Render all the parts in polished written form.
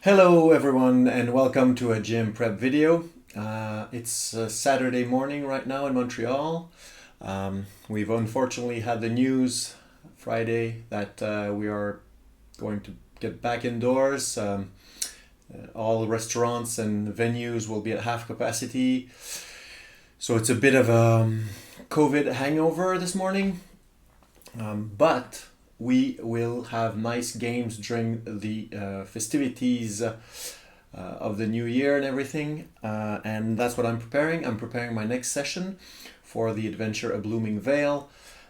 Hello everyone and welcome to a gym prep video. It's Saturday morning right now in Montreal. We've unfortunately had the news Friday that we are going to get back indoors. All restaurants and venues will be at half capacity. So it's a bit of a COVID hangover this morning. But we will have nice games during the festivities of the new year and everything, and that's what I'm preparing. I'm preparing my next session for the adventure A Blooming Vale.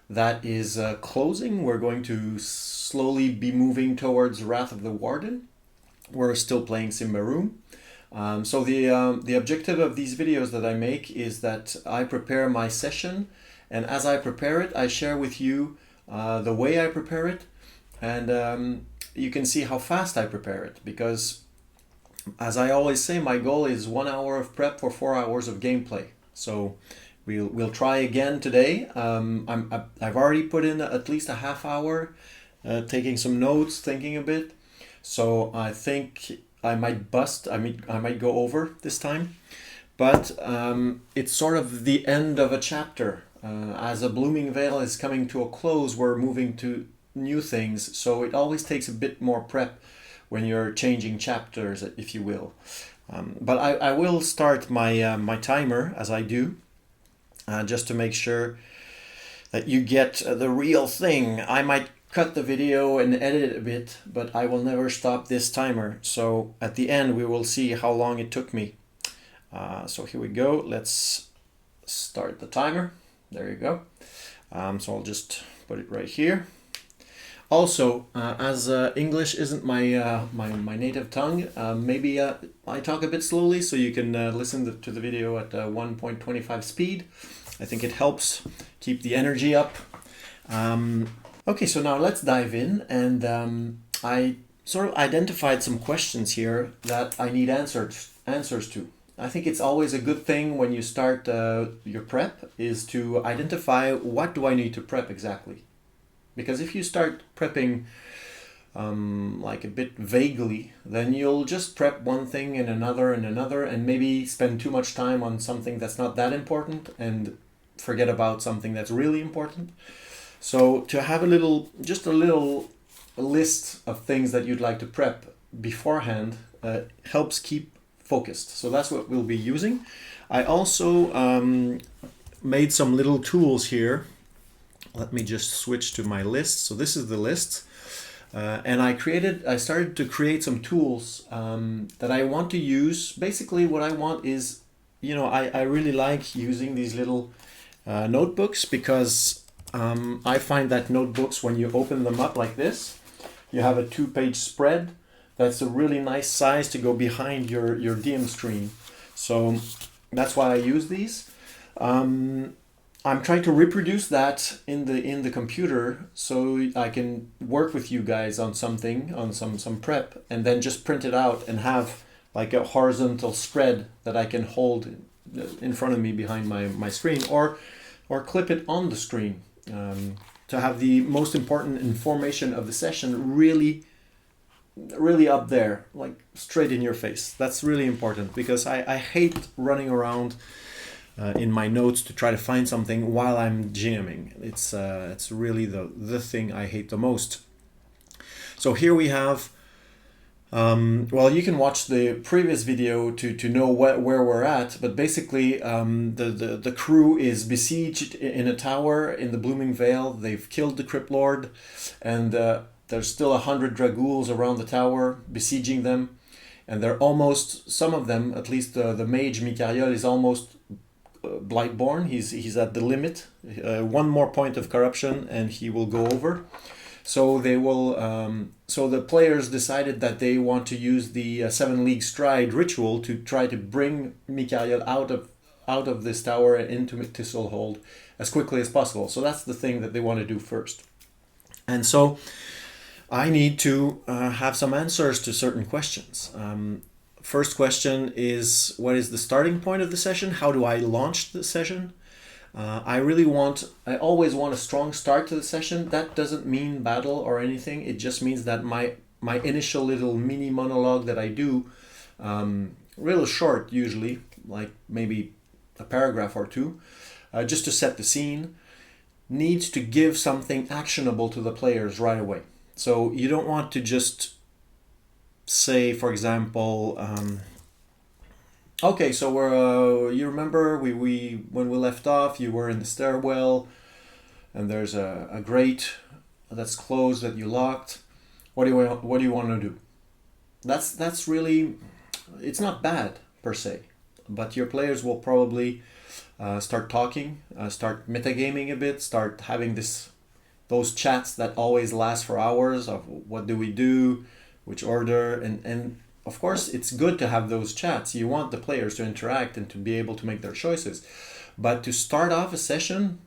That is closing. We're going to slowly be moving towards Wrath of the Warden. We're still playing Symbaroum. So the objective of these videos that I make is that I prepare my session, and as I prepare it, I share with you the way I prepare it, and you can see how fast I prepare it, because as I always say, my goal is 1 hour of prep for 4 hours of gameplay. So we'll try again today. I've already put in at least a half hour taking some notes, thinking a bit, so I think I might bust. I might go over this time, but it's sort of the end of a chapter. As A Blooming Vale is coming to a close, we're moving to new things, so it always takes a bit more prep when you're changing chapters, if you will. But I will start my timer as I do, just to make sure that you get the real thing. I might cut the video and edit it a bit, but I will never stop this timer. So at the end, we will see how long it took me. So here we go. Let's start the timer. There you go. So I'll just put it right here. Also, as English isn't my native tongue, maybe I talk a bit slowly, so you can listen to the video at 1.25 speed. I think it helps keep the energy up. Okay, so now let's dive in, and I sort of identified some questions here that I need answers to. I think it's always a good thing when you start your prep is to identify what do I need to prep exactly. Because if you start prepping like a bit vaguely, then you'll just prep one thing and another and maybe spend too much time on something that's not that important and forget about something that's really important. So to have just a little list of things that you'd like to prep beforehand helps keep focused. So that's what we'll be using. I also made some little tools here. Let me just switch to my list. So this is the list, and I started to create some tools that I want to use. Basically what I want is, I really like using these little notebooks, because I find that notebooks, when you open them up like this, you have a 2-page spread. That's a really nice size to go behind your DM screen. So that's why I use these. I'm trying to reproduce that in the computer, so I can work with you guys on something, on some prep, and then just print it out and have like a horizontal spread that I can hold in front of me behind my screen, or clip it on the screen, to have the most important information of the session really up there, like straight in your face. That's really important, because I hate running around in my notes to try to find something while I'm GMing. It's really the thing I hate the most. So here we have, well, you can watch the previous video to know where we're at, but basically the crew is besieged in a tower in the Blooming Vale. They've killed the Crypt Lord, and there's still 100 dragouls around the tower besieging them, and they're almost, some of them, at least the mage Mikariol, is almost blightborn. He's at the limit. One more point of corruption and he will go over. So they will. So the players decided that they want to use the 7 League Stride ritual to try to bring Mikariol out of this tower and into Thistlehold as quickly as possible. So that's the thing that they want to do first. And so I need to have some answers to certain questions. First question is, what is the starting point of the session? How do I launch the session? I always want a strong start to the session. That doesn't mean battle or anything. It just means that my my initial little mini monologue that I do, real short usually, like maybe a paragraph or two, just to set the scene, needs to give something actionable to the players right away. So you don't want to just say, for example, okay, so we're you remember we when we left off, you were in the stairwell, and there's a grate that's closed that you locked. What do you want to do? That's really, it's not bad per se, but your players will probably start talking, start metagaming a bit, start having those chats that always last for hours of what do we do, which order, and of course it's good to have those chats. You want the players to interact and to be able to make their choices, but to start off a session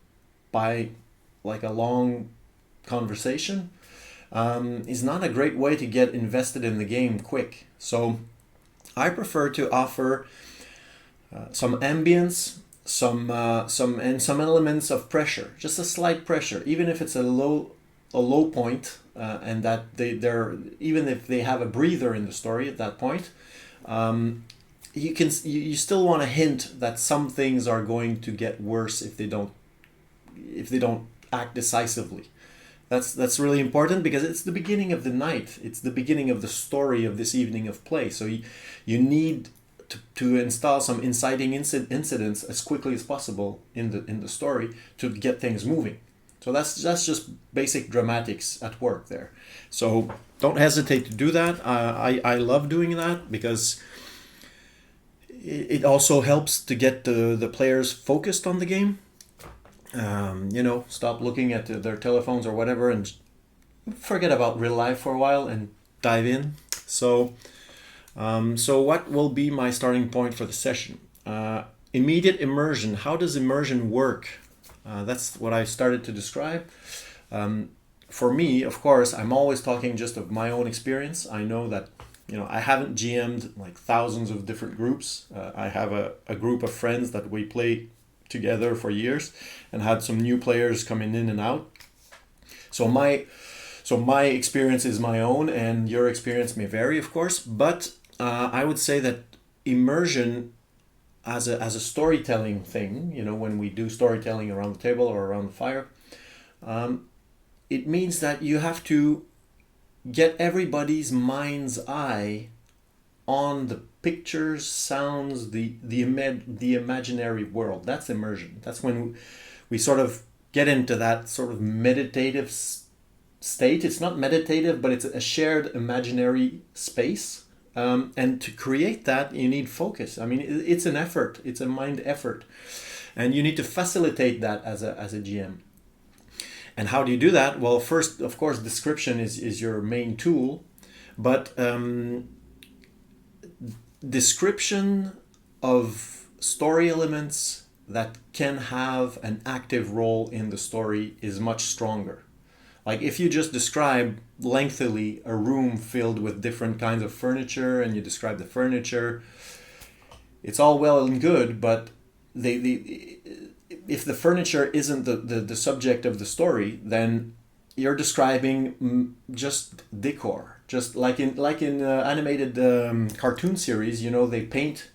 by like a long conversation is not a great way to get invested in the game quick. So I prefer to offer some ambience, some elements of pressure, just a slight pressure, even if it's a low point, and that they're even if they have a breather in the story at that point, you still want to hint that some things are going to get worse if they don't act decisively. That's really important because it's the beginning of the night. It's the beginning of the story of this evening of play. So you need to install some inciting incidents as quickly as possible in the story to get things moving. So that's just basic dramatics at work there. So don't hesitate to do that. I love doing that because it also helps to get the players focused on the game. Stop looking at their telephones or whatever and forget about real life for a while and dive in. So what will be my starting point for the session? Immediate immersion. How does immersion work? That's what I started to describe. For me, of course, I'm always talking just of my own experience. I know that I haven't GM'd like thousands of different groups. I have a group of friends that we play together for years and had some new players coming in and out. So my experience is my own and your experience may vary, of course, but I would say that immersion as a storytelling thing, when we do storytelling around the table or around the fire, it means that you have to get everybody's mind's eye on the pictures, sounds, the imaginary world. That's immersion. That's when we sort of get into that sort of meditative state. It's not meditative, but it's a shared imaginary space. And to create that, you need focus. I mean, it's an effort. It's a mind effort. And you need to facilitate that as a GM. And how do you do that? Well, first, of course, description is your main tool. But description of story elements that can have an active role in the story is much stronger. Like if you just describe lengthily a room filled with different kinds of furniture and you describe the furniture, it's all well and good, but if the furniture isn't the subject of the story, then you're describing just decor. Just like in animated cartoon series, they paint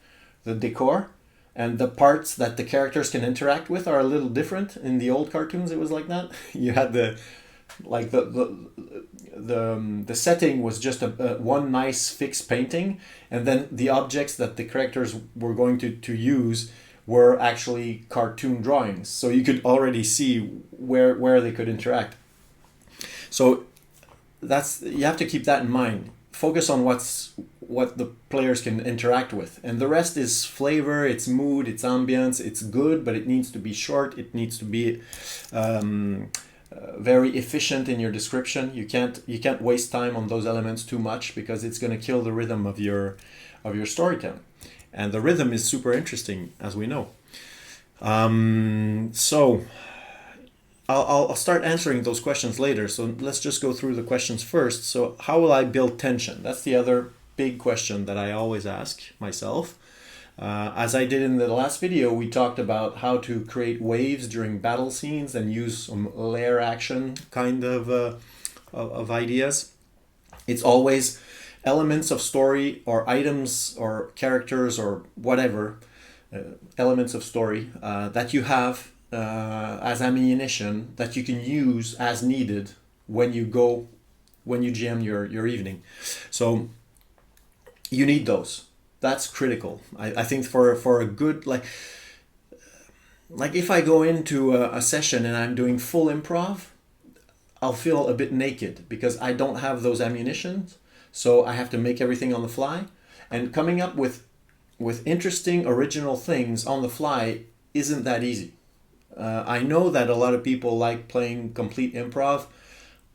the decor, and the parts that the characters can interact with are a little different. In the old cartoons, it was like that. You had the setting was just a one nice fixed painting, and then the objects that the characters were going to use were actually cartoon drawings. So you could already see where they could interact. So you have to keep that in mind. Focus on what the players can interact with, and the rest is flavor, it's mood, it's ambience. It's good, but it needs to be short. It needs to be very efficient in your description. You can't waste time on those elements too much because it's going to kill the rhythm of your storytelling. And the rhythm is super interesting, as we know. So I'll start answering those questions later. So let's just go through the questions first. So how will I build tension? That's the other big question that I always ask myself. As I did in the last video, we talked about how to create waves during battle scenes and use some layer action kind of ideas. It's always elements of story or items or characters or whatever, elements of story that you have as ammunition that you can use as needed when you GM your evening. So you need those. That's critical. I think for a good, like if I go into a session and I'm doing full improv, I'll feel a bit naked because I don't have those ammunitions. So I have to make everything on the fly, and coming up with interesting original things on the fly isn't that easy. I know that a lot of people like playing complete improv.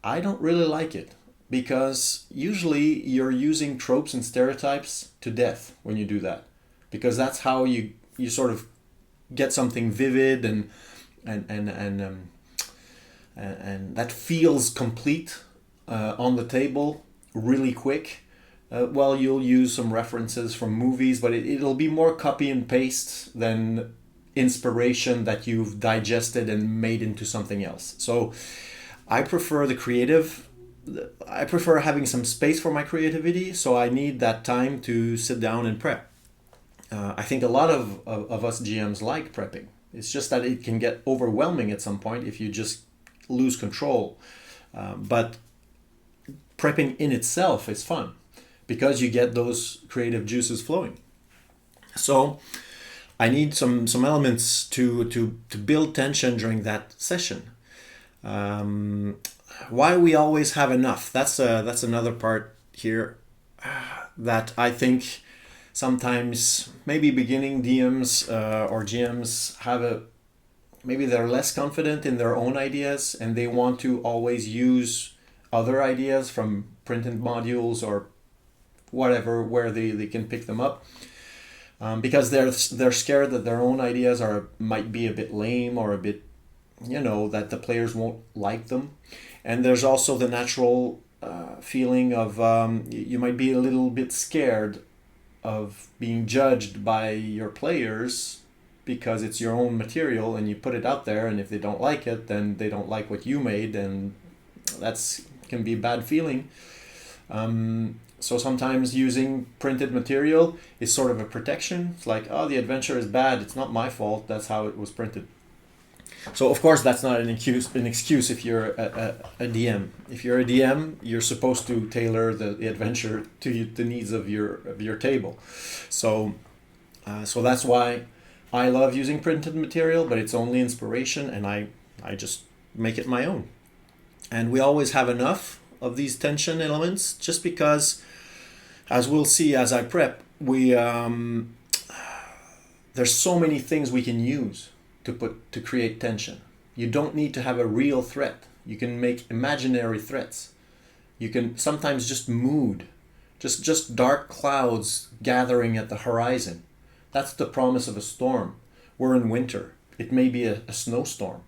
I don't really like it because usually you're using tropes and stereotypes to death when you do that, because that's how you sort of get something vivid and that feels complete on the table really quick. Well, you'll use some references from movies, but it'll be more copy and paste than inspiration that you've digested and made into something else. So I prefer the creative. I prefer having some space for my creativity, so I need that time to sit down and prep. I think a lot of us GMs like prepping. It's just that it can get overwhelming at some point if you just lose control. But prepping in itself is fun because you get those creative juices flowing. So I need some elements to build tension during that session. Why we always have enough? That's another part here that I think sometimes maybe beginning DMs or GMs maybe they're less confident in their own ideas and they want to always use other ideas from printed modules or whatever where they can pick them up, because they're scared that their own ideas might be a bit lame or a bit, that the players won't like them. And there's also the natural feeling of you might be a little bit scared of being judged by your players because it's your own material and you put it out there, and if they don't like it, then they don't like what you made, and that's can be a bad feeling. So sometimes using printed material is sort of a protection. It's like, oh, the adventure is bad, it's not my fault, that's how it was printed. So of course that's not an excuse if you're a DM. If you're a DM, you're supposed to tailor the adventure to the needs of your table. So that's why I love using printed material, but it's only inspiration, and I just make it my own. And we always have enough of these tension elements, just because, as we'll see as I prep, there's so many things we can use to create tension. You don't need to have a real threat. You can make imaginary threats. You can sometimes just mood, just dark clouds gathering at the horizon. That's the promise of a storm. We're in winter. It may be a snowstorm.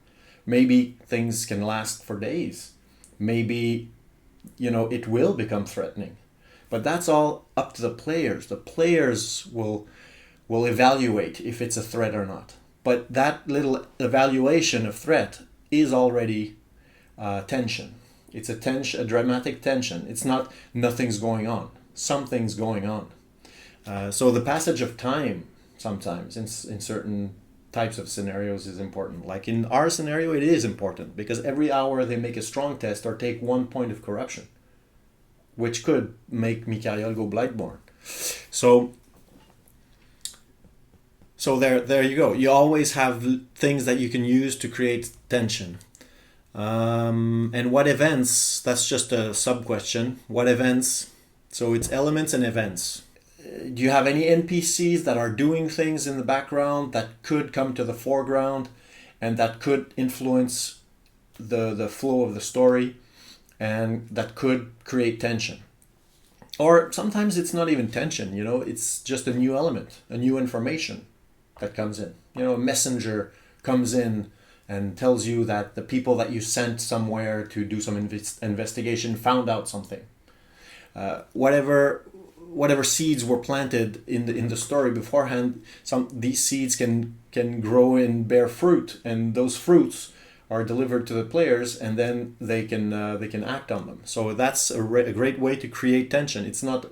Maybe things can last for days. Maybe, it will become threatening. But that's all up to the players. The players will evaluate if it's a threat or not. But that little evaluation of threat is already tension. It's a dramatic tension. It's not nothing's going on. Something's going on. So the passage of time sometimes in certain types of scenarios is important. Like in our scenario, it is important because every hour they make a strong test or take 1 point of corruption, which could make Mikariol go Blightborn. So there you go. You always have things that you can use to create tension. And what events? That's just a sub-question. What events? So it's elements and events. Do you have any NPCs that are doing things in the background that could come to the foreground and that could influence the flow of the story and that could create tension? Or sometimes it's not even tension, it's just a new element, a new information that comes in. A messenger comes in and tells you that the people that you sent somewhere to do some investigation found out something. Whatever seeds were planted in the story beforehand, these seeds can grow and bear fruit, and those fruits are delivered to the players, and then they can act on them. So that's a great way to create tension. It's not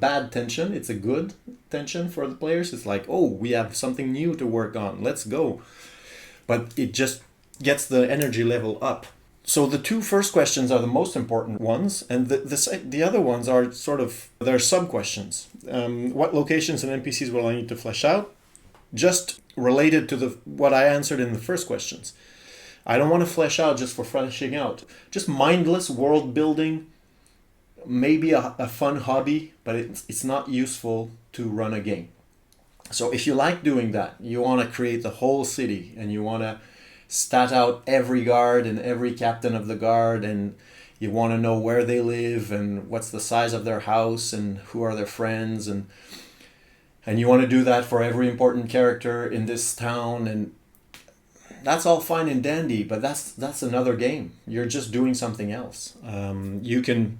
bad tension. It's a good tension for the players. It's like, oh, we have something new to work on. Let's go. But it just gets the energy level up. So the two first questions are the most important ones, and the other ones are sort of, they're sub-questions. What locations and NPCs will I need to flesh out? Just related to what I answered in the first questions. I don't want to flesh out just for fleshing out. Just mindless world building, maybe a fun hobby, but it's not useful to run a game. So if you like doing that, you want to create the whole city, and you want to stat out every guard and every captain of the guard, and you want to know where they live and what's the size of their house and who are their friends, and you want to do that for every important character in this town, and that's all fine and dandy, but that's another game. You're just doing something else. You can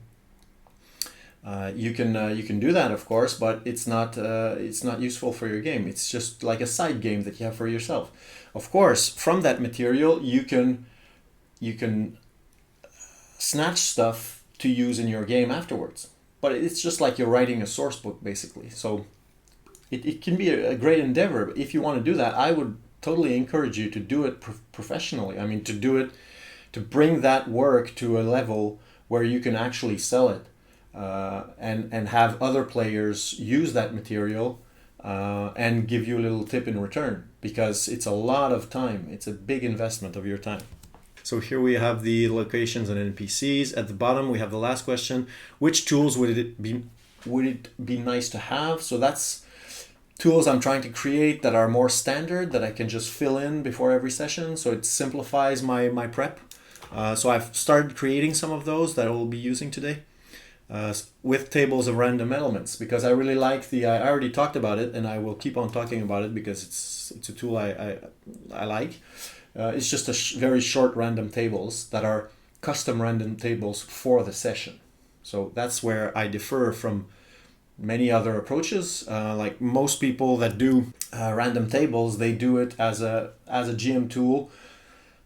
do that, of course, but it's not useful for your game. It's just like a side game that you have for yourself. Of course, from that material you can snatch stuff to use in your game afterwards. But it's just like you're writing a source book, basically. So it can be a great endeavor. But if you want to do that, I would totally encourage you to do it professionally. I mean, to bring that work to a level where you can actually sell it. And have other players use that material and give you a little tip in return, because it's a lot of time. It's a big investment of your time. So here we have the locations and NPCs. At the bottom we have the last question: which tools would it be nice to have? So that's tools I'm trying to create that are more standard, that I can just fill in before every session, so it simplifies my prep. So I've started creating some of those that I will be using today. With tables of random elements, because I really like I already talked about it, and I will keep on talking about it because it's a tool I like. It's just very short random tables that are custom random tables for the session. So that's where I differ from many other approaches. Like most people that do random tables, they do it as a GM tool,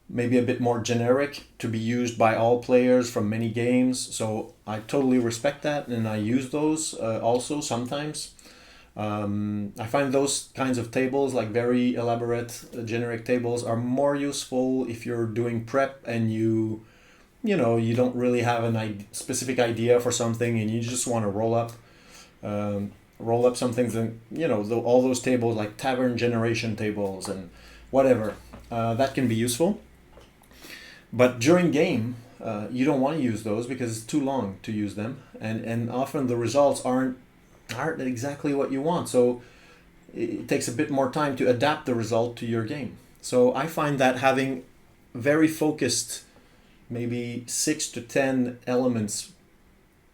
maybe a bit more generic, to be used by all players from many games. So I totally respect that, and I use those also sometimes. I find those kinds of tables, like very elaborate generic tables, are more useful if you're doing prep and you don't really have a specific idea for something, and you just want to roll up some things, and all those tables like tavern generation tables and whatever, that can be useful. But during game, you don't want to use those because it's too long to use them, and often the results aren't exactly what you want. So it takes a bit more time to adapt the result to your game. So I find that having very focused, maybe 6 to 10 elements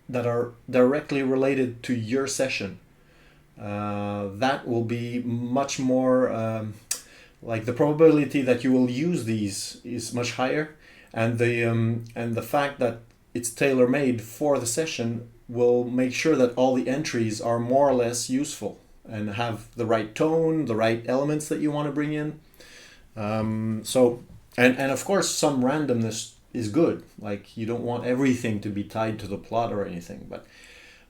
that are directly related to your session, that will be much more, like the probability that you will use these is much higher. And the fact that it's tailor-made for the session will make sure that all the entries are more or less useful and have the right tone, the right elements that you want to bring in. So of course some randomness is good. Like, you don't want everything to be tied to the plot or anything, but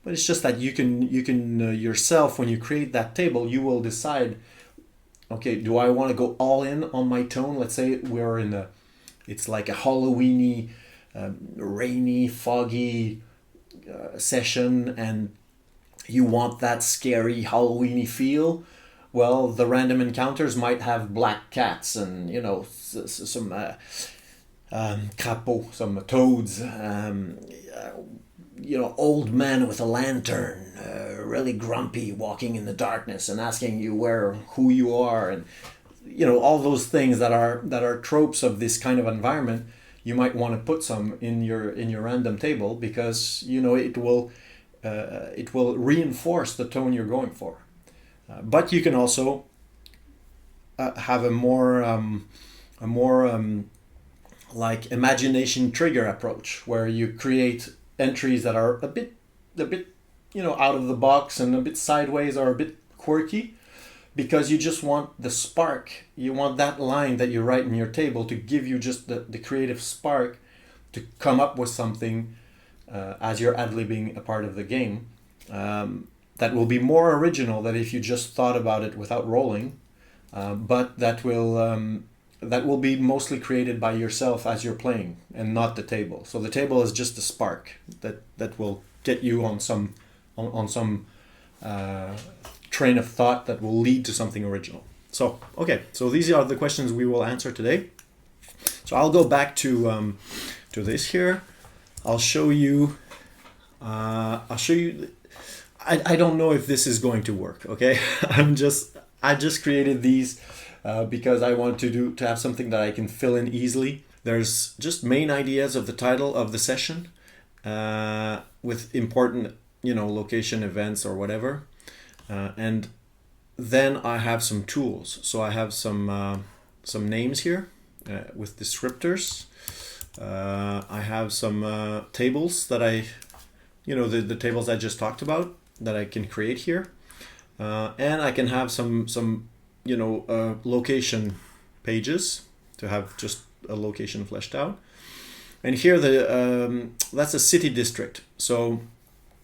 it's just that you can yourself, when you create that table, you will decide, okay, do I want to go all in on my tone? Let's say it's like a Halloweeny, rainy, foggy session, and you want that scary Halloweeny feel. Well, the random encounters might have black cats and some crapaud, some toads, old man with a lantern, really grumpy, walking in the darkness and asking you who you are, and all those things that are tropes of this kind of environment. You might want to put some in your random table, because it will reinforce the tone you're going for. But you can also have a more like imagination trigger approach, where you create entries that are a bit out of the box and a bit sideways, or a bit quirky, because you just want the spark. You want that line that you write in your table to give you just the creative spark to come up with something as you're ad-libbing a part of the game that will be more original than if you just thought about it without rolling, but that will be mostly created by yourself as you're playing and not the table. So the table is just a spark that will get you on some train of thought that will lead to something original. So okay, so these are the questions we will answer today. So I'll go back to this here. I'll show you. I don't know if this is going to work. Okay, I just created these because I want to have something that I can fill in easily. There's just main ideas of the title of the session with important, location events or whatever. And then I have some tools. So I have some names here with descriptors. I have some tables that the tables I just talked about that I can create here. And I can have some location pages to have just a location fleshed out. And here that's a city district. So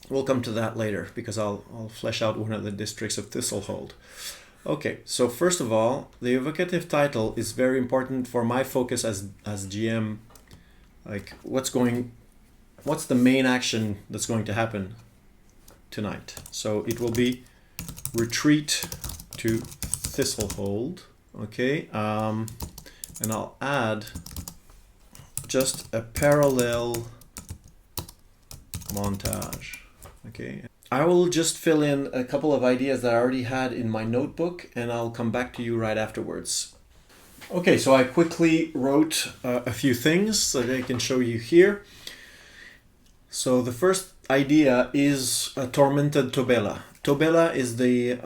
we'll come to that later because I'll flesh out one of the districts of Thistlehold. Okay, so first of all, the evocative title is very important for my focus as GM. Like what's the main action that's going to happen tonight? So it will be retreat to Thistlehold. Okay, and I'll add just a parallel montage. Okay, I will just fill in a couple of ideas that I already had in my notebook, and I'll come back to you right afterwards. Okay, so I quickly wrote a few things that I can show you here. So the first idea is a Tormented Tobela. Tobela is the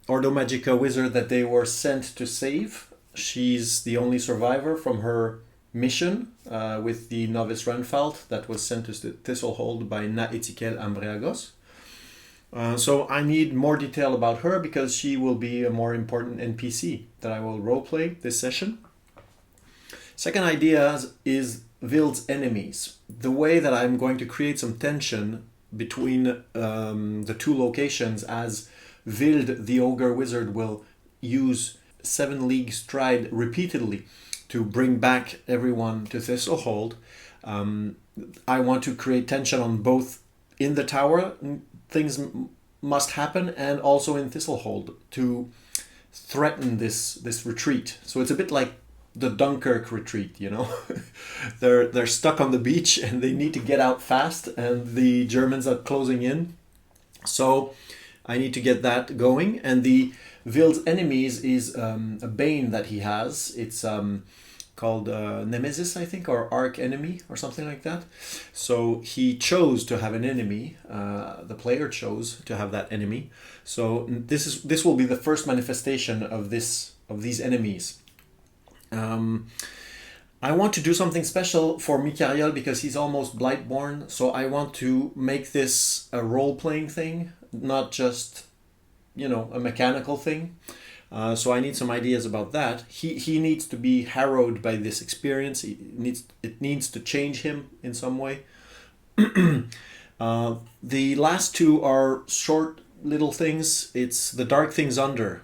Ordo Magica wizard that they were sent to save. She's the only survivor from her mission with the novice Renfalt that was sent to Thistlehold by Na Etiquel Ambriagos. So I need more detail about her because she will be a more important NPC that I will roleplay this session. Second idea is Vild's enemies. The way that I'm going to create some tension between the two locations, as Vild, the ogre wizard, will use 7 League Stride repeatedly to bring back everyone to Thistlehold. I want to create tension on both in the tower, things must happen, and also in Thistlehold to threaten this retreat. So it's a bit like the Dunkirk retreat, they're stuck on the beach and they need to get out fast, and the Germans are closing in. So I need to get that going. And the Vild's enemies is a bane that he has. It's called Nemesis, I think, or Arch Enemy or something like that. So he chose to have an enemy. The player chose to have that enemy. So this will be the first manifestation of these enemies. I want to do something special for Mikariol because he's almost Blightborn. So I want to make this a role-playing thing, not just a mechanical thing. So I need some ideas about that. He needs to be harrowed by this experience. It needs to change him in some way. The last two are short little things. It's the dark things under.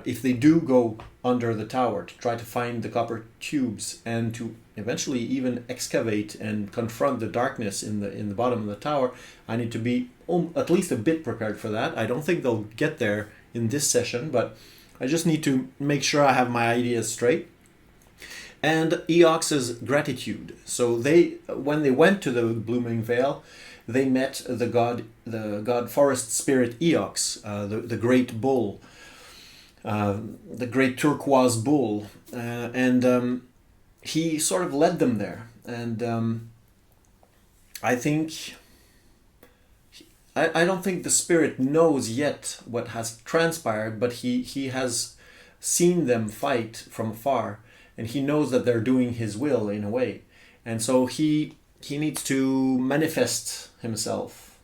If they do go under the tower to try to find the copper tubes and to eventually even excavate and confront the darkness in the bottom of the tower, I need to be at least a bit prepared for that. I don't think they'll get there in this session, but I just need to make sure I have my ideas straight. And Eox's gratitude. So when they went to the Blooming Vale, they met the god forest spirit Eox, the great bull, the great turquoise bull, and he sort of led them there. And I think I don't think the spirit knows yet what has transpired, but he has seen them fight from afar, and he knows that they're doing his will in a way. And so he needs to manifest himself.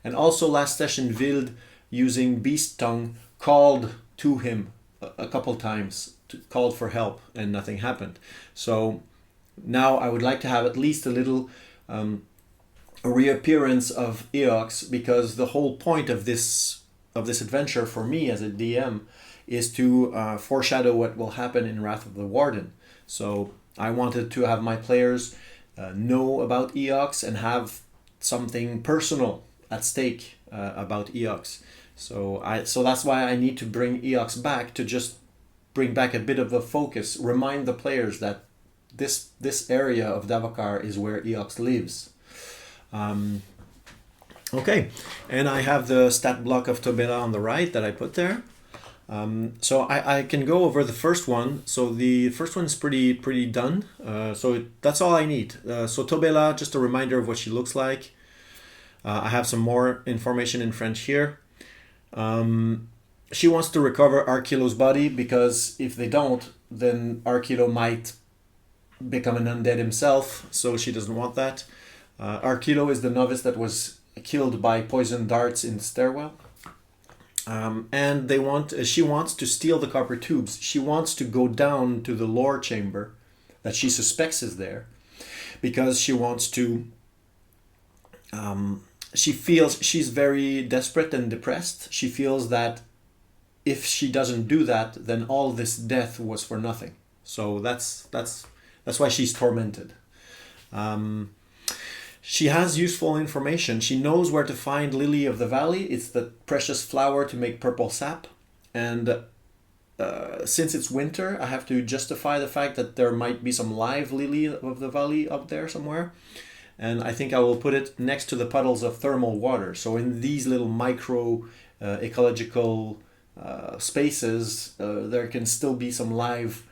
And also last session, Vild, using beast tongue, called to him a couple times, called for help, and nothing happened. So now I would like to have at least a little a reappearance of Eox, because the whole point of this adventure for me as a DM is to foreshadow what will happen in Wrath of the Warden. So I wanted to have my players know about Eox and have something personal at stake about Eox. So that's why I need to bring Eox back, to just bring back a bit of a focus, remind the players that this area of Davokar is where Eox lives. Okay, and I have the stat block of Tobela on the right that I put there. So I can go over the first one. So the first one is pretty done. That's all I need. So Tobela, just a reminder of what she looks like. I have some more information in French here. She wants to recover Arkilo's body, because if they don't, then Arkilo might become an undead himself, so she doesn't want that. Arkilo is the novice that was killed by poison darts in the stairwell. And she wants to steal the copper tubes. She wants to go down to the lore chamber that she suspects is there, because she wants to... she feels she's very desperate and depressed. She feels that if she doesn't do that, then all this death was for nothing. So that's why she's tormented. She has useful information. She knows where to find Lily of the Valley. It's the precious flower to make purple sap. And since it's winter, I have to justify the fact that there might be some live Lily of the Valley up there somewhere. And I think I will put it next to the puddles of thermal water. So in these little micro ecological spaces, there can still be some live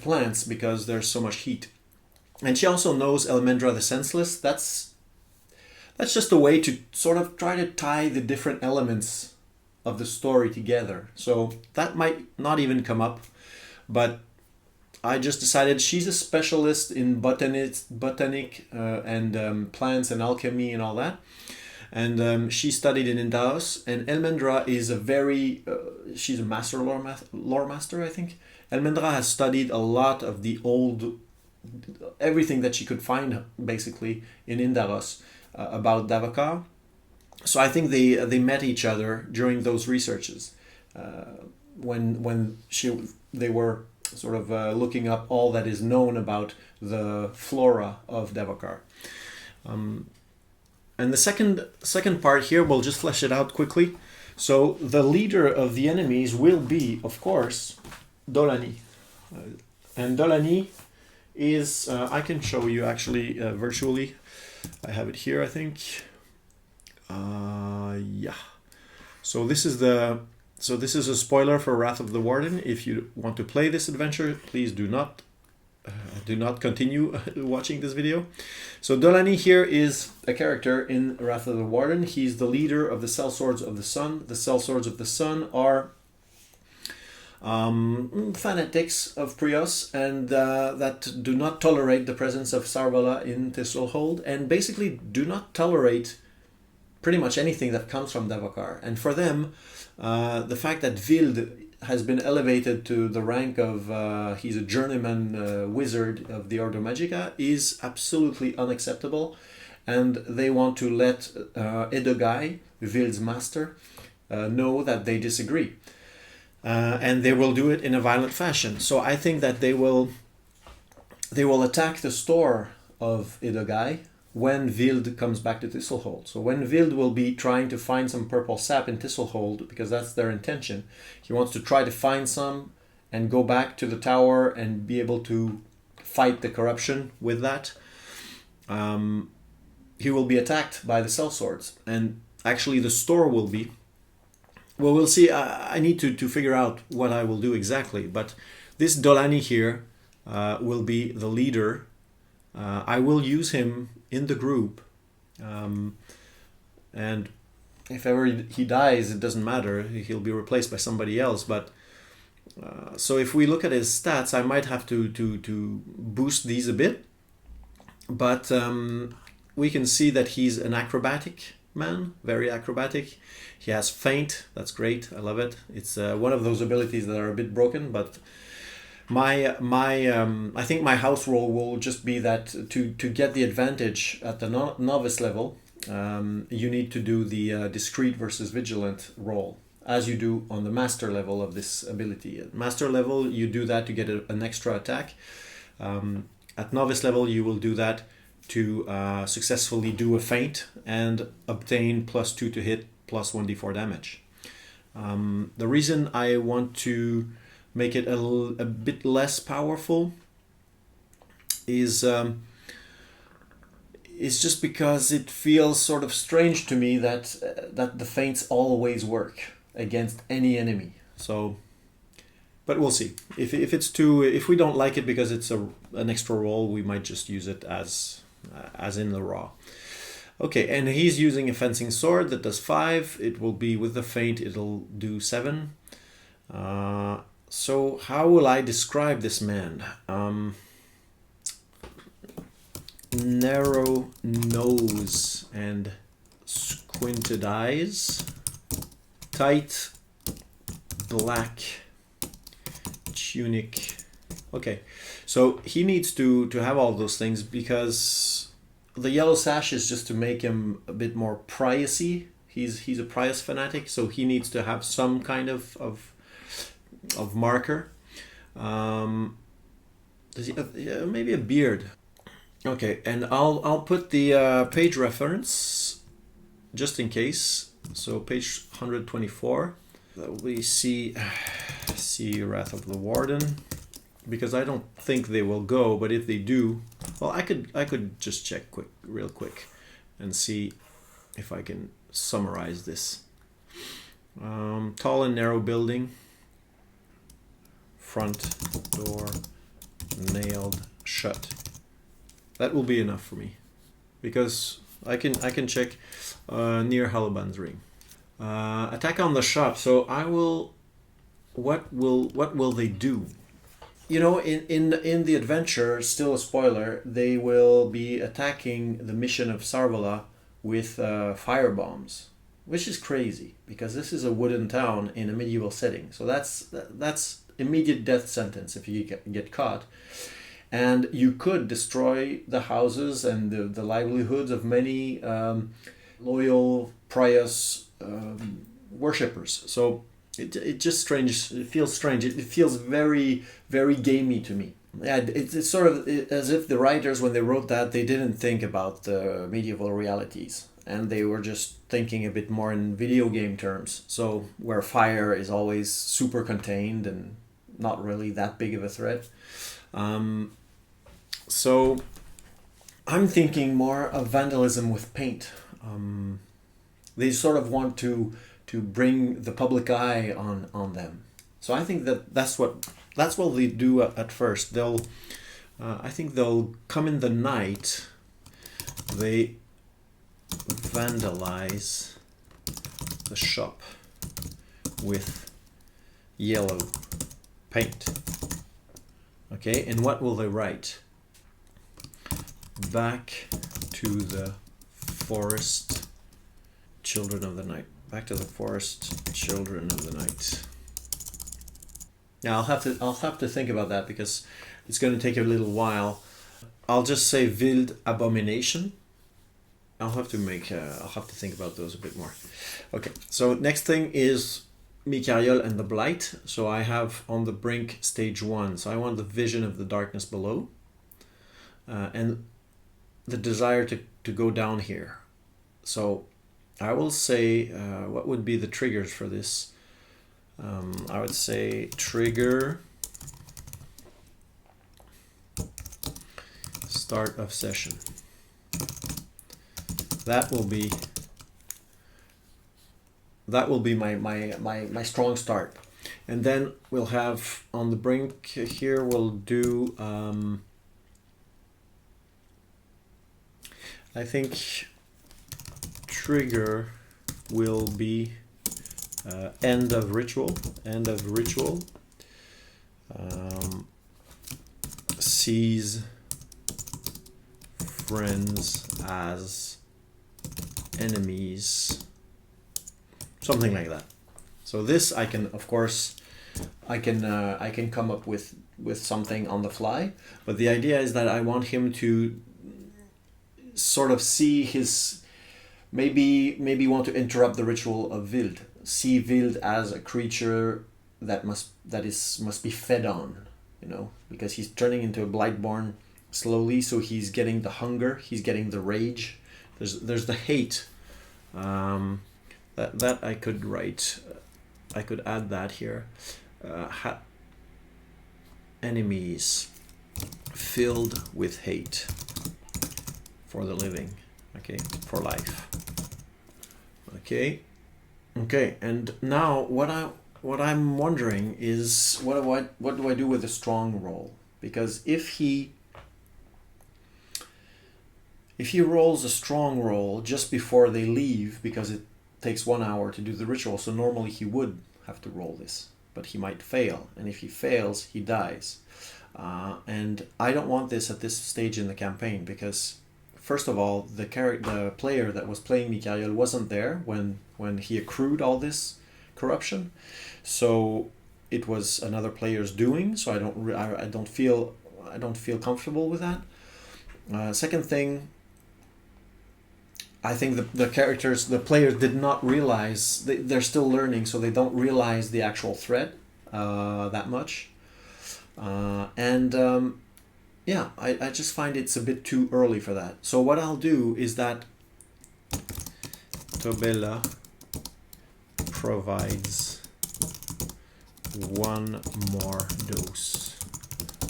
plants, because there's so much heat. And she also knows Elmendra the Senseless. That's just a way to sort of try to tie the different elements of the story together. So that might not even come up, but I just decided she's a specialist in botanic and plants and alchemy and all that. And she studied in Indaos, and Elmendra is she's a master lore master, I think. Elmendra has studied a lot of the everything that she could find, basically, in Indaros about Davokar. So I think they met each other during those researches, when they were sort of looking up all that is known about the flora of Davokar. And the second part here, we'll just flesh it out quickly. So the leader of the enemies will be, of course, Dolani. And Dolani is, I can show you actually virtually. I have it here, I think. Yeah. So this is a spoiler for Wrath of the Warden. If you want to play this adventure, please do not continue watching this video. So Dolani here is a character in Wrath of the Warden. He's the leader of the Sellswords of the Sun. The Sellswords of the Sun are fanatics of Prios, and that do not tolerate the presence of Sarbala in Thistlehold, and basically do not tolerate pretty much anything that comes from Davokar. And for them, the fact that Vild has been elevated to the rank of he's a journeyman wizard of the Ordo Magica is absolutely unacceptable, and they want to let Edogai, Vild's master, know that they disagree. And they will do it in a violent fashion. So I think that they will attack the store of Edogai when Vild comes back to Thistlehold. So when Vild will be trying to find some purple sap in Thistlehold, because that's their intention, he wants to try to find some and go back to the tower and be able to fight the corruption with that. He will be attacked by the sellswords, and actually the store will be. Well, we'll see. I need to figure out what I will do exactly, but this Dolani here will be the leader. I will use him in the group, and if ever he dies, it doesn't matter. He'll be replaced by somebody else. But so if we look at his stats, I might have to boost these a bit. But we can see that he's an acrobatic man, very acrobatic. He has Feint, that's great, I love it. It's one of those abilities that are a bit broken, but I think my house role will just be that to get the advantage at the novice level, you need to do the discreet versus vigilant roll, as you do on the master level of this ability. At master level, you do that to get an extra attack. At novice level, you will do that to successfully do a feint and obtain +2 to hit, +1d4 damage. The reason I want to make it a bit less powerful is just because it feels sort of strange to me that the feints always work against any enemy. So, but we'll see. If we don't like it because it's an extra roll, we might just use it as in the raw. Okay, and he's using a fencing sword that does 5. It will be with the feint, it'll do 7. So how will I describe this man? Narrow nose and squinted eyes, tight black tunic. Okay, so he needs to have all those things because the yellow sash is just to make him a bit more privacy. He's a privacy fanatic, so he needs to have some kind of marker. Does he have, maybe a beard? Okay, and I'll put the page reference just in case. So page 124. We see Wrath of the Warden, because I don't think they will go, but if they do, well, I could just check real quick and see if I can summarize this. Tall and narrow building, front door nailed shut. That will be enough for me, because I can check near Halaban's ring. Attack on the shop. So I will. What will they do? You know, in the adventure, still a spoiler, they will be attacking the mission of Sarvala with fire bombs, which is crazy because this is a wooden town in a medieval setting. So that's immediate death sentence if you get caught. And you could destroy the houses and the livelihoods of many loyal, pious worshippers. So it just strange. It feels strange. It feels very, very gamey to me. Yeah, it's sort of as if the writers, when they wrote that, they didn't think about the medieval realities, and they were just thinking a bit more in video game terms. So where fire is always super contained and not really that big of a threat. So I'm thinking more of vandalism with paint. They sort of want to bring the public eye on them. So I think that's what they do at first. I think they'll come in the night. They vandalize the shop with yellow paint. Okay, and what will they write? Back to the forest, children of the night. Back to the forest, children of the night. Now I'll have to think about that because it's going to take a little while. I'll just say Wild Abomination. I'll have to think about those a bit more. Okay, so next thing is Mikariol and the blight. So I have on the brink stage 1. So I want the vision of the darkness below, and the desire to go down here. So I will say, what would be the triggers for this? I would say trigger, start of session. That will be my strong start. And then we'll have on the brink here, we'll do, I think trigger will be end of ritual. Sees friends as enemies, something like that. So this I can, of course, I can come up with something on the fly, but the idea is that I want him to sort of see his, maybe want to interrupt the ritual of Wild, see Wild as a creature that must be fed on, you know, because he's turning into a Blightborn slowly, so he's getting the hunger, he's getting the rage, there's the hate, that I could write, I could add that here, enemies filled with hate for the living, okay, for life, okay, and now what I'm wondering is what do I do with the strong roll? Because if he rolls a strong roll just before they leave, because it takes 1 hour to do the ritual, so normally he would have to roll this, but he might fail, and if he fails, he dies. And I don't want this at this stage in the campaign, because first of all, the player that was playing Mikariol wasn't there when he accrued all this corruption, so it was another player's doing. So I don't feel comfortable with that. Second thing, I think the players did not realize, they're still learning, so they don't realize the actual threat that much. Yeah, I just find it's a bit too early for that. So what I'll do is that Tobela provides 1 more dose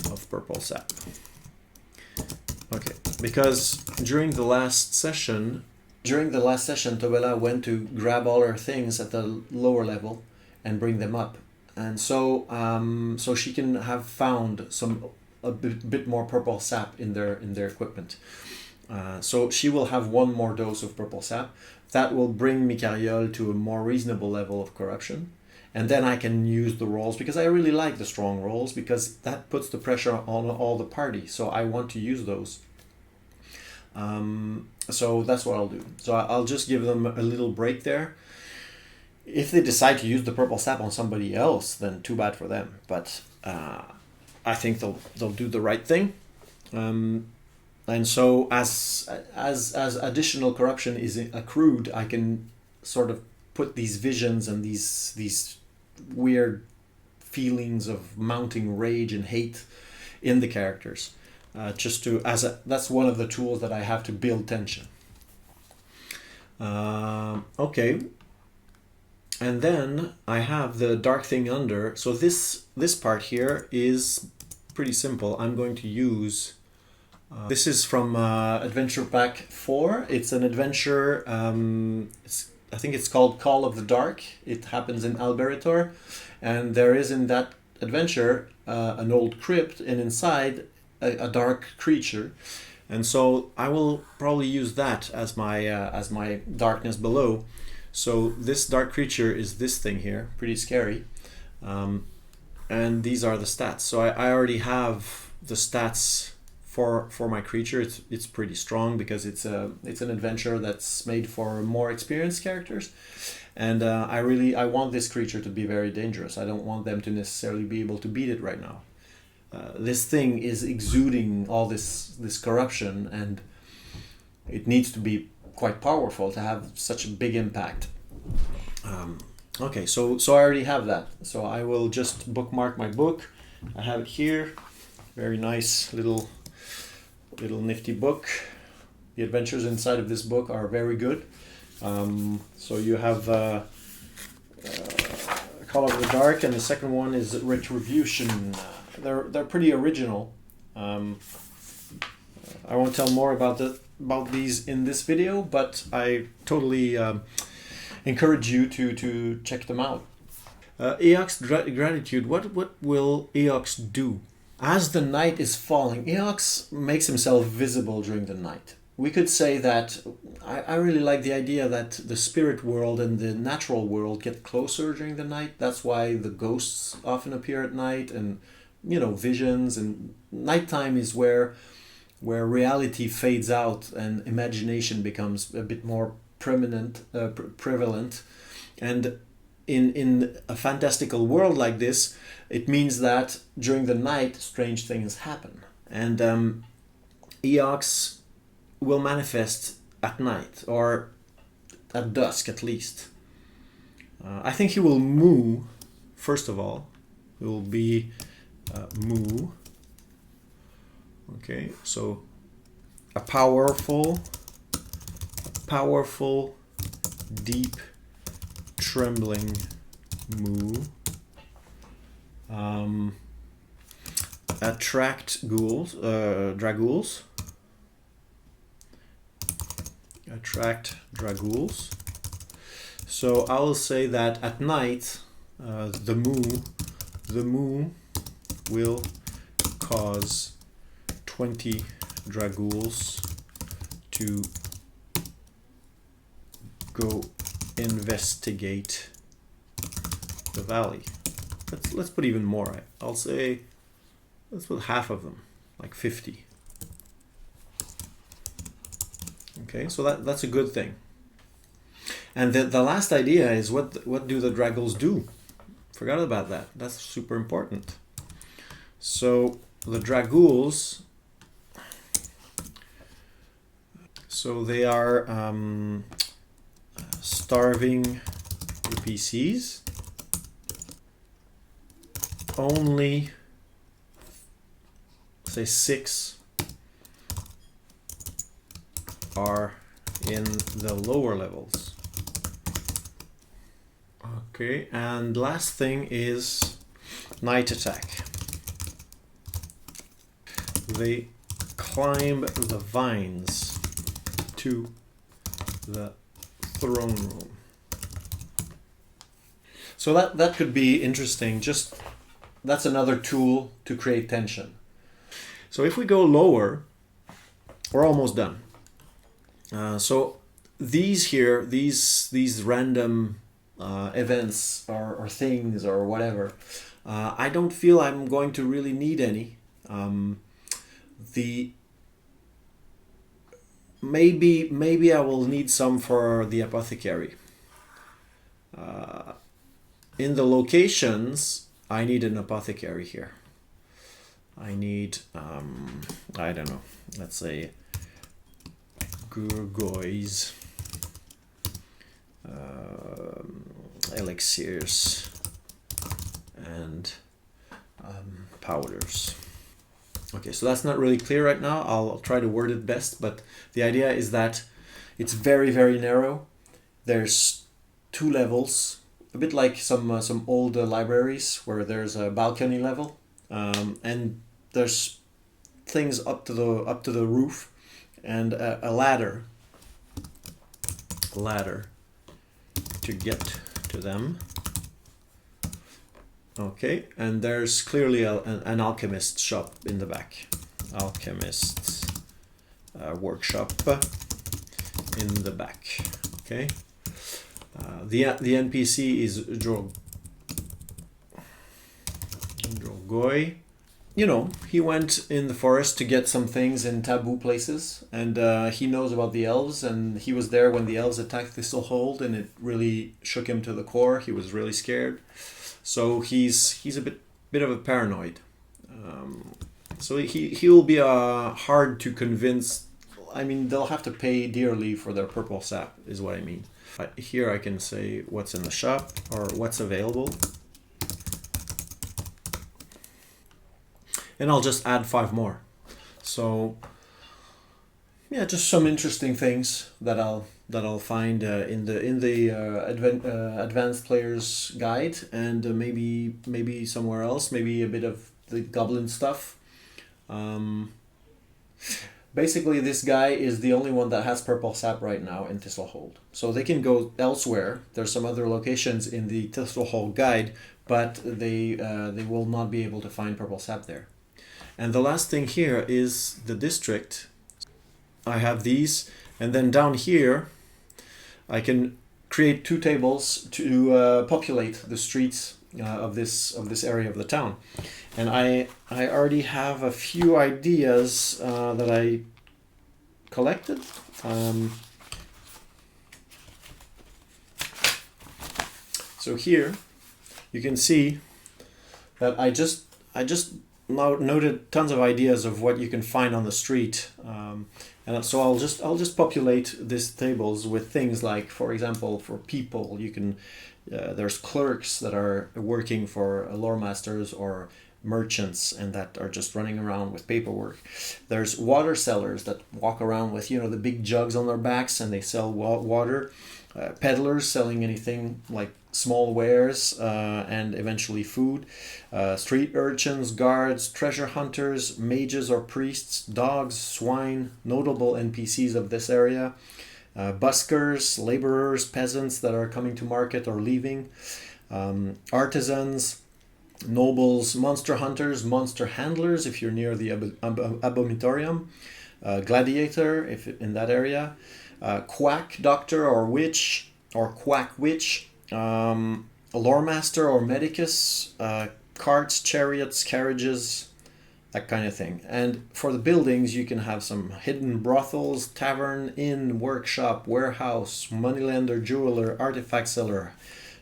of purple sap. Okay, because during the last session, Tobela went to grab all her things at the lower level and bring them up, and so so she can have found a bit more purple sap in their equipment. So she will have 1 more dose of purple sap. That will bring Mikariol to a more reasonable level of corruption, and then I can use the rolls, because I really like the strong rolls, because that puts the pressure on all the party, so I want to use those. So that's what I'll do. So I'll just give them a little break there. If they decide to use the purple sap on somebody else, then too bad for them, but I think they'll do the right thing. And so as additional corruption is accrued, I can sort of put these visions and these weird feelings of mounting rage and hate in the characters, just to that's one of the tools that I have to build tension. Okay, and then I have the dark thing under. So this part here is pretty simple. I'm going to use. This is from Adventure Pack 4. It's an adventure, I think it's called Call of the Dark. It happens in Alberitor, and there is in that adventure an old crypt, and inside a dark creature. And so I will probably use that as my darkness below. So this dark creature is this thing here, pretty scary. And these are the stats. So I already have the stats for my creature. It's pretty strong, because it's an adventure that's made for more experienced characters, and I want this creature to be very dangerous. I don't want them to necessarily be able to beat it right now. This thing is exuding all this corruption, and it needs to be quite powerful to have such a big impact. Okay, so I already have that. So I will just bookmark my book. I have it here. Very nice little nifty book. The adventures inside of this book are very good. So you have Call of the Dark, and the second one is Retribution. They're pretty original. I won't tell more about these in this video, but I totally encourage you to check them out. Eox Gratitude. What will Eox do? As the night is falling, Eox makes himself visible during the night. We could say that I really like the idea that the spirit world and the natural world get closer during the night. That's why the ghosts often appear at night, and visions, and nighttime is where reality fades out and imagination becomes a bit more prevalent, and in a fantastical world like this, it means that during the night strange things happen, and Eox will manifest at night, or at dusk at least. I think he will moo. First of all, it will be moo. Okay, so a powerful, deep, trembling moo. Attract ghouls, dragouls. Attract dragouls. So I will say that at night, the moo will cause 20 dragouls to go investigate the valley. Let's put even more. I'll say let's put half of them, like 50. Okay, so that's a good thing. And the last idea is what do the dragouls do? Forgot about that. That's super important. So the dragouls, so they are starving the PCs. Only, say, 6 are in the lower levels. Okay, and last thing is night attack. They climb the vines to the throne room. So that could be interesting. Just that's another tool to create tension. So if we go lower, we're almost done. So these here, these random events or things or whatever, I don't feel I'm going to really need any. Maybe I will need some for the apothecary. In the locations, I need an apothecary here. I need, I don't know, let's say JURGOIs, elixirs, and powders. Okay, so that's not really clear right now. I'll try to word it best, but the idea is that it's very, very narrow. There's 2 levels, a bit like some old libraries where there's a balcony level, and there's things up to the roof, and a ladder to get to them. Okay, and there's clearly an alchemist shop in the back. Alchemist workshop in the back. Okay, the NPC is JURGOI. You know, he went in the forest to get some things in taboo places, and he knows about the elves, and he was there when the elves attacked Thistlehold, and it really shook him to the core. He was really scared. So he's a bit of a paranoid. So he will be hard to convince. I mean, they'll have to pay dearly for their purple sap, is what I mean. Here I can say what's in the shop or what's available. And I'll just add 5 more. So yeah, just some interesting things that I'll find in the advanced player's guide, and maybe somewhere else, maybe a bit of the goblin stuff. Basically, this guy is the only one that has purple sap right now in Thistlehold. So they can go elsewhere. There's some other locations in the Thistlehold guide, but they will not be able to find purple sap there. And the last thing here is the district. I have these, and then down here I can create 2 tables to populate the streets of this area of the town. And I already have a few ideas that I collected. So here you can see that I just noted tons of ideas of what you can find on the street, and so I'll just populate these tables with things like, for example, for people you can there's clerks that are working for lore masters or merchants and that are just running around with paperwork. There's water sellers that walk around with, you know, the big jugs on their backs and they sell water. Peddlers selling anything like small wares and eventually food. Street urchins, guards, treasure hunters, mages or priests, dogs, swine, notable NPCs of this area. Buskers, laborers, peasants that are coming to market or leaving. Artisans, nobles, monster hunters, monster handlers if you're near the abomitorium. Gladiator if in that area. Quack doctor or witch or quack witch, lore master or medicus, carts, chariots, carriages, that kind of thing. And for the buildings you can have some hidden brothels, tavern, inn, workshop, warehouse, moneylender, jeweler, artifact seller,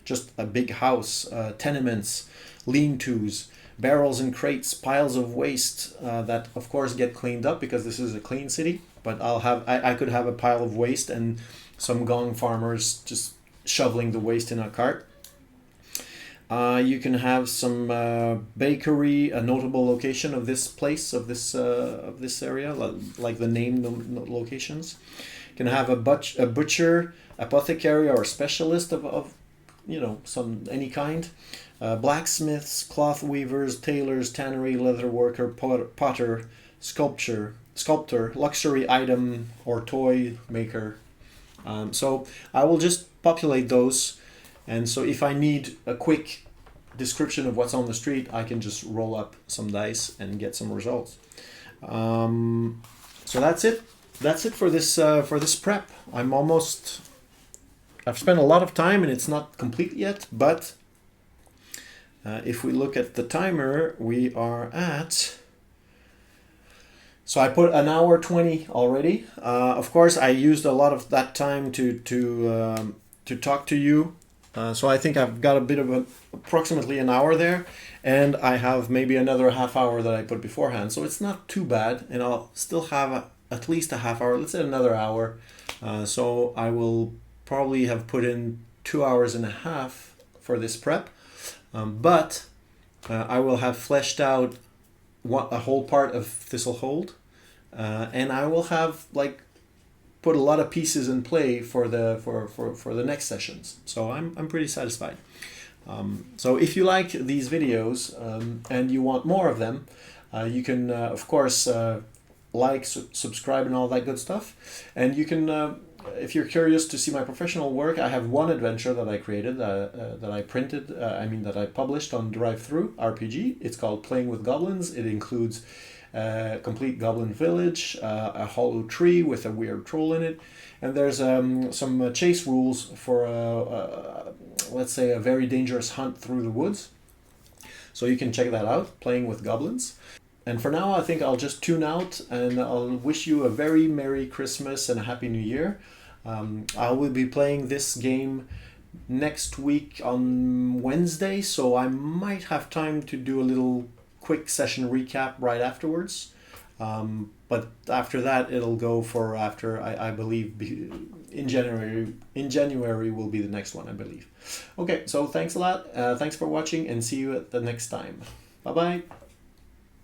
just a big house, tenements, lean-tos, barrels and crates, piles of waste that of course get cleaned up because this is a clean city. But I could have a pile of waste and some gong farmers just shoveling the waste in a cart. You can have some bakery, a notable location of this place, of this area, like the name locations. You can have a butcher, apothecary, or specialist of you know, any kind. Blacksmiths, cloth weavers, tailors, tannery, leather worker, potter, sculptor, luxury item or toy maker. So I will just populate those, and so if I need a quick description of what's on the street, I can just roll up some dice and get some results. So that's it for this prep. I've spent a lot of time and it's not complete yet, but if we look at the timer, we are at... So I put an hour 20 already. Of course, I used a lot of that time to talk to you. So I think I've got a bit of approximately an hour there, and I have maybe another half hour that I put beforehand. So it's not too bad, and I'll still have at least a half hour. Let's say another hour. So I will probably have put in 2 hours and a half for this prep, but I will have fleshed out a whole part of Thistlehold. And I will have like put a lot of pieces in play for the next sessions. So I'm pretty satisfied. So if you like these videos and you want more of them, you can of course like, subscribe, and all that good stuff. And you can, if you're curious to see my professional work, I have one adventure that I created that I printed. That I published on Drive-Thru RPG. It's called Playing with Goblins. It includes complete goblin village, a hollow tree with a weird troll in it, and there's some chase rules for let's say a very dangerous hunt through the woods. So you can check that out, Playing with Goblins. And for now I think I'll just tune out, and I'll wish you a very Merry Christmas and a Happy New Year. I will be playing this game next week on Wednesday, so I might have time to do a little quick session recap right afterwards, but after that it'll go for after I believe in January will be the next one, I believe. Okay, so thanks a lot, thanks for watching, and see you at the next time. Bye bye.